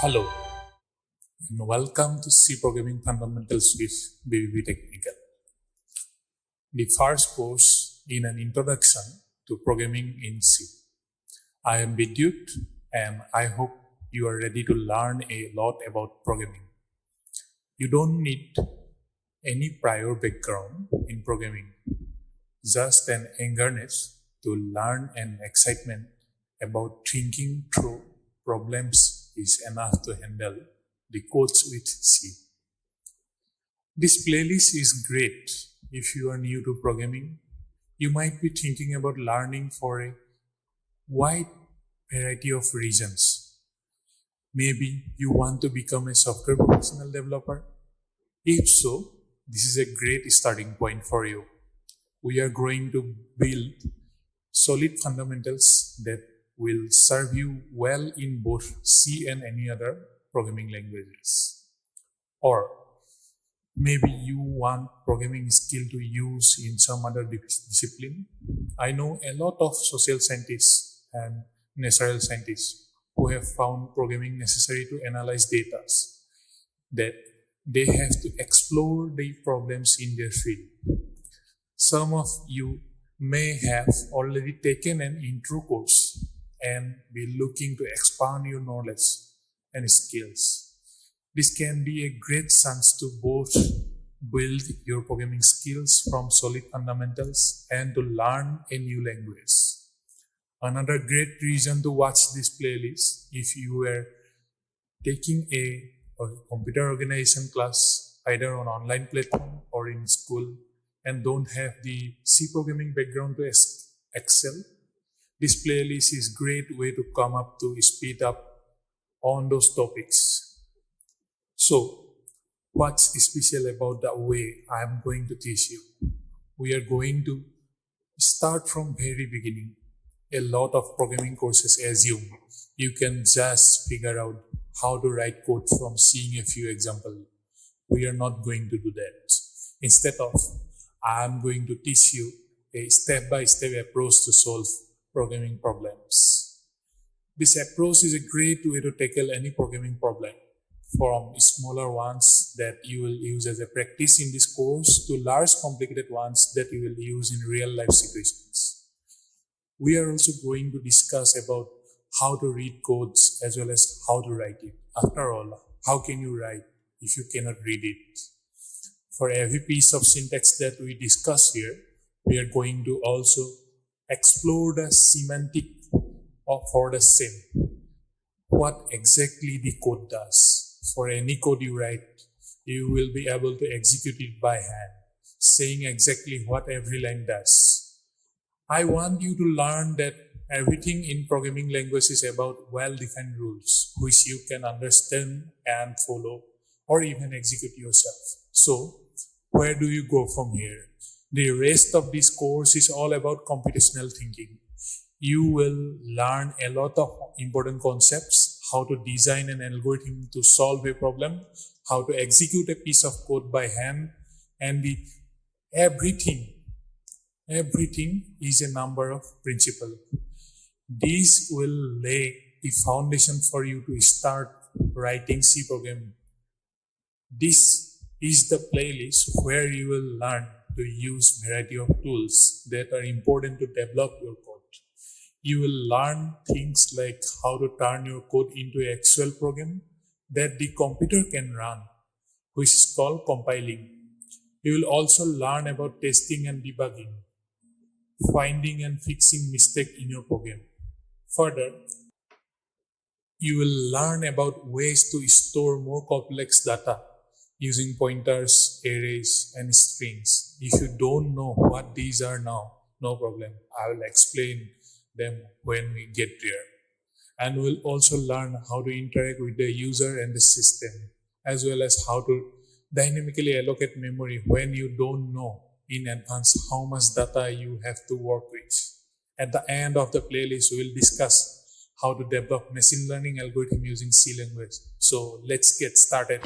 Hello and welcome to C Programming Fundamentals with BBB Technical, the first course in an introduction to programming in C. I am Bidyut and I hope you are ready to learn a lot about programming. You don't need any prior background in programming, just an eagerness to learn and excitement about thinking through problems is enough to handle the codes with C. This playlist is great if you are new to programming. You might be thinking about learning for a wide variety of reasons. Maybe you want to become a software professional developer. If so, this is a great starting point for you. We are going to build solid fundamentals that will serve you well in both C and any other programming languages. Or maybe you want programming skill to use in some other discipline. I know a lot of social scientists and natural scientists who have found programming necessary to analyze data, that they have to explore the problems in their field. Some of you may have already taken an intro course and be looking to expand your knowledge and skills. This can be a great chance to both build your programming skills from solid fundamentals and to learn a new language. Another great reason to watch this playlist if you are taking a computer organization class either on online platform or in school and don't have the C programming background to excel. This playlist is a great way to come up to speed up on those topics. So, what's special about the way I'm going to teach you? We are going to start from very beginning. A lot of programming courses assume you can just figure out how to write code from seeing a few examples. We are not going to do that. Instead of, I'm going to teach you a step-by-step approach to solve programming problems. This approach is a great way to tackle any programming problem, from smaller ones that you will use as a practice in this course to large complicated ones that you will use in real life situations. We are also going to discuss about how to read codes as well as how to write it. After all, how can you write if you cannot read it? For every piece of syntax that we discuss here, we are going to also explore the semantic for the same. What exactly the code does. For any code you write, you will be able to execute it by hand, saying exactly what every line does. I want you to learn that everything in programming language is about well-defined rules, which you can understand and follow, or even execute yourself. So, where do you go from here? The rest of this course is all about computational thinking. You will learn a lot of important concepts, how to design an algorithm to solve a problem, how to execute a piece of code by hand, and everything is a number of principles. These will lay the foundation for you to start writing C programming. This is the playlist where you will learn to use variety of tools that are important to develop your code. You will learn things like how to turn your code into an actual program that the computer can run, which is called compiling. You will also learn about testing and debugging, finding and fixing mistakes in your program. Further, you will learn about ways to store more complex data using pointers, arrays, and strings. If you don't know what these are now, no problem. I will explain them when we get there. And we'll also learn how to interact with the user and the system, as well as how to dynamically allocate memory when you don't know in advance how much data you have to work with. At the end of the playlist, we'll discuss how to develop machine learning algorithm using C language. So let's get started.